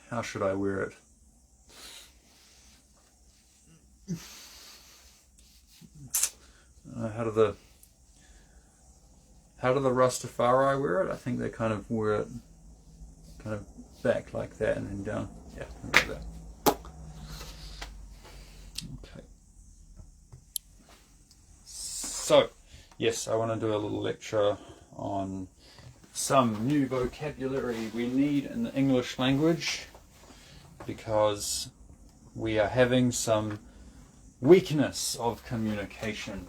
How should I wear it? How do the Rastafari wear it? I think they kind of wear it kind of back like that and then down. Yeah, like that. Okay. So, yes, I want to do a little lecture on some new vocabulary we need in the English language, because we are having some weakness of communication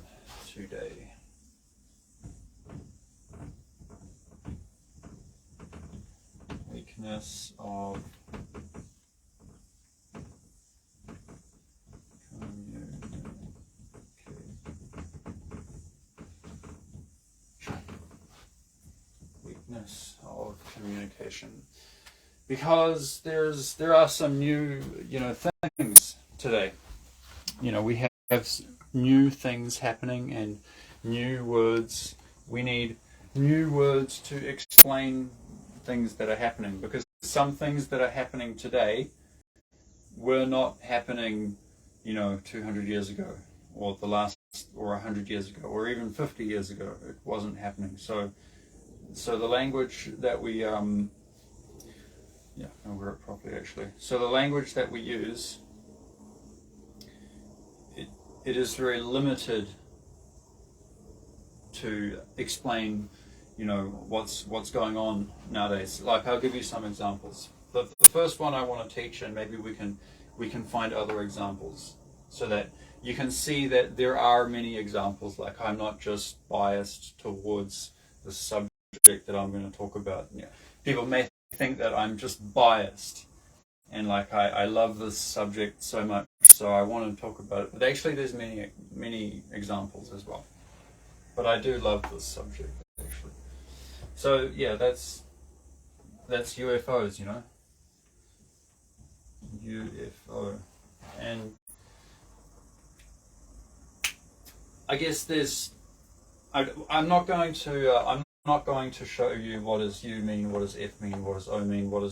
today. Weakness of communication, because there are some new things today. We have new things happening and new words. We need new words to explain things that are happening, because some things that are happening today were not happening 200 years ago, or 100 years ago, or even 50 years ago. It wasn't happening. So the language that we I'll wear it properly actually. So the language that we use, it is very limited to explain what's going on nowadays. Like, I'll give you some examples. The first one I want to teach, and maybe we can find other examples, so that you can see that there are many examples. Like, I'm not just biased towards the subject that I'm going to talk about. People may think that I'm just biased, and like I love this subject so much, so I want to talk about it. But actually, there's many examples as well. But I do love this subject actually. So yeah, that's UFOs, UFO, and I guess I'm not going to show you what does U mean, what does F mean, what does O mean, what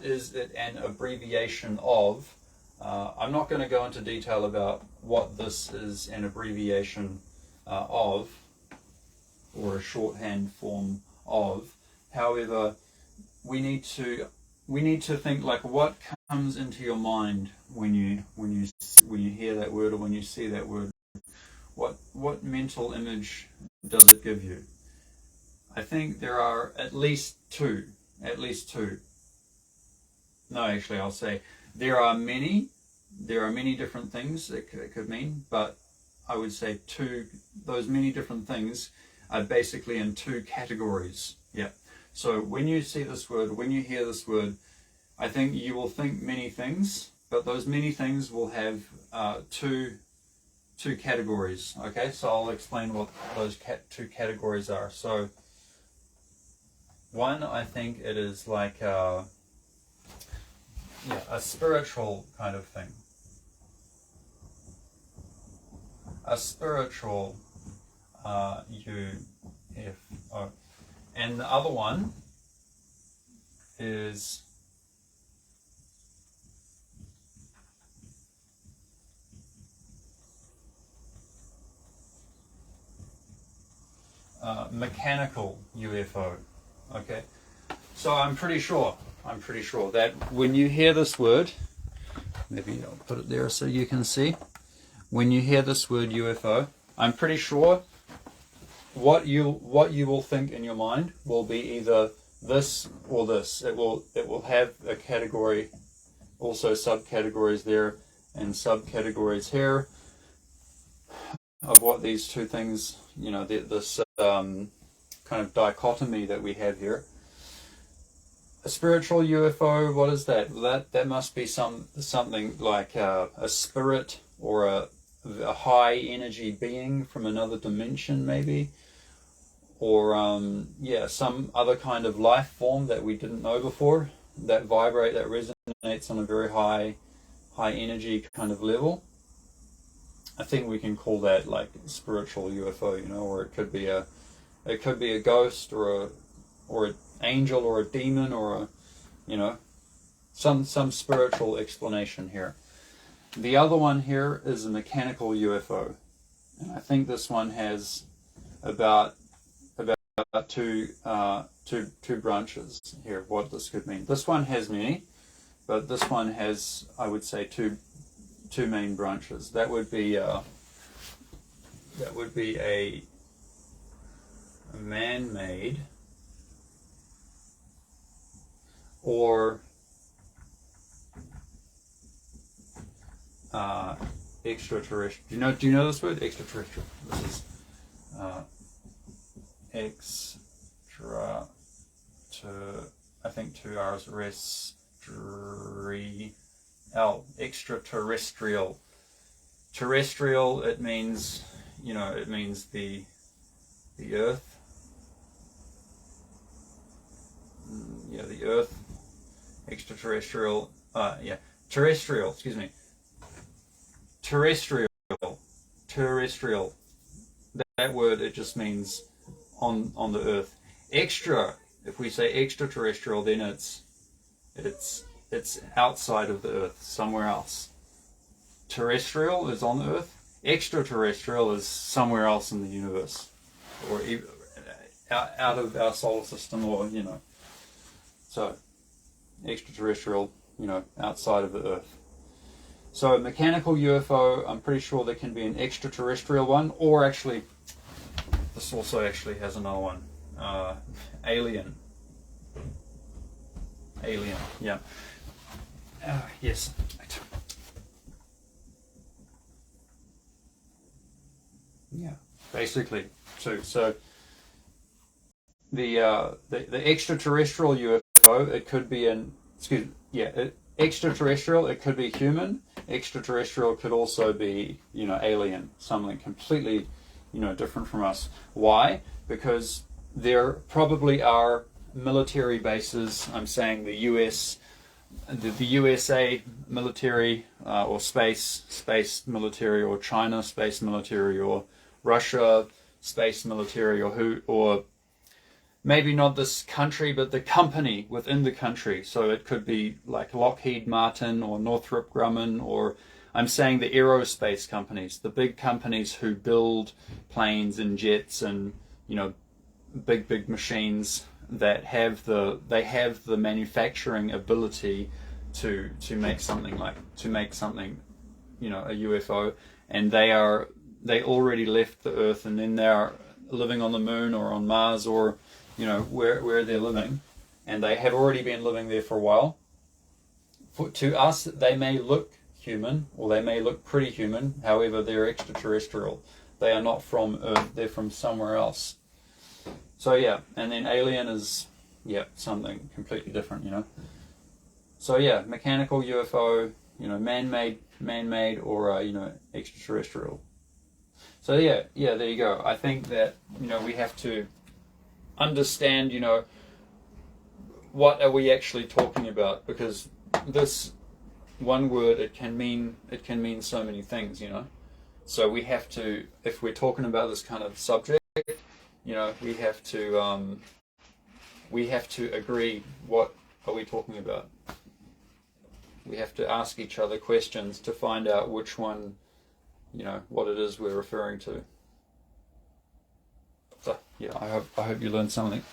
is it an abbreviation of. I'm not going to go into detail about what this is an abbreviation of, or a shorthand form of. However, we need to think, like, what comes into your mind when you hear that word, or when you see that word. What mental image does it give you? I think there are at least two. No, actually, I'll say there are many different things it could mean, but I would say those many different things are basically in two categories. Yeah. So when you see this word, when you hear this word, I think you will think many things, but those many things will have two categories. Okay, so I'll explain what those two categories are. So one, I think it is like a spiritual kind of thing. A spiritual UFO. And the other one is mechanical UFO. Okay, so I'm pretty sure that when you hear this word, maybe I'll put it there so you can see. When you hear this word UFO, I'm pretty sure what you will think in your mind will be either this or this. It will have a category, also subcategories there and subcategories here, of what these two things, this kind of dichotomy that we have here. A spiritual UFO, what is that? That must be something like a spirit, or a high energy being from another dimension, maybe, or some other kind of life form that we didn't know before, that resonates on a very high energy kind of level. I think we can call that like spiritual UFO, or it could be a ghost, or an angel or a demon or a, you know, some spiritual explanation here. The other one here is a mechanical UFO, and I think this one has about two branches here. What this could mean. This one has many, but this one has, I would say, two main branches. That would be a man-made or extraterrestrial. Do you know this word? Extraterrestrial. This is I think 2 R's, extraterrestrial. Terrestrial, it means, you know, it means the earth. Yeah, the earth. Extraterrestrial, terrestrial, excuse me. Terrestrial. That word, it just means on the earth. Extra, if we say extraterrestrial, then it's outside of the earth, somewhere else. Terrestrial is on the earth. Extraterrestrial is somewhere else in the universe, or out of our solar system, or, you know. So extraterrestrial, you know, outside of the earth. So a mechanical UFO, I'm pretty sure there can be an extraterrestrial one, or actually, this also actually has another one. Alien. Yeah. Yes. Yeah. Basically, too. So the extraterrestrial UFO, it could be extraterrestrial. It could be human. Extraterrestrial could also be, you know, alien, something completely, you know, different from us. Why? Because there probably are military bases. I'm saying the USA military, or space military, or China space military, or Russia space military, or maybe not this country, but the company within the country. So it could be like Lockheed Martin or Northrop Grumman, or I'm saying the aerospace companies, the big companies who build planes and jets and, you know, big machines that have the manufacturing ability to make something, you know, a UFO, and they already left the Earth, and then they are living on the moon or on Mars, or, you know, where they're living, and they have already been living there for a while. To us, they may look human, or they may look pretty human. However, they're extraterrestrial. They are not from Earth. They're from somewhere else. So yeah, and then alien is, yeah, something completely different, you know. So yeah, mechanical UFO, you know, man-made, or you know, extraterrestrial. So yeah, there you go. I think that, you know, we have to understand, you know, what are we actually talking about, because this one word, it can mean so many things, you know. So we have to, if we're talking about this kind of subject, you know, we have to agree, what are we talking about. We have to ask each other questions to find out which one, you know, what it is we're referring to. So yeah, I hope you learned something.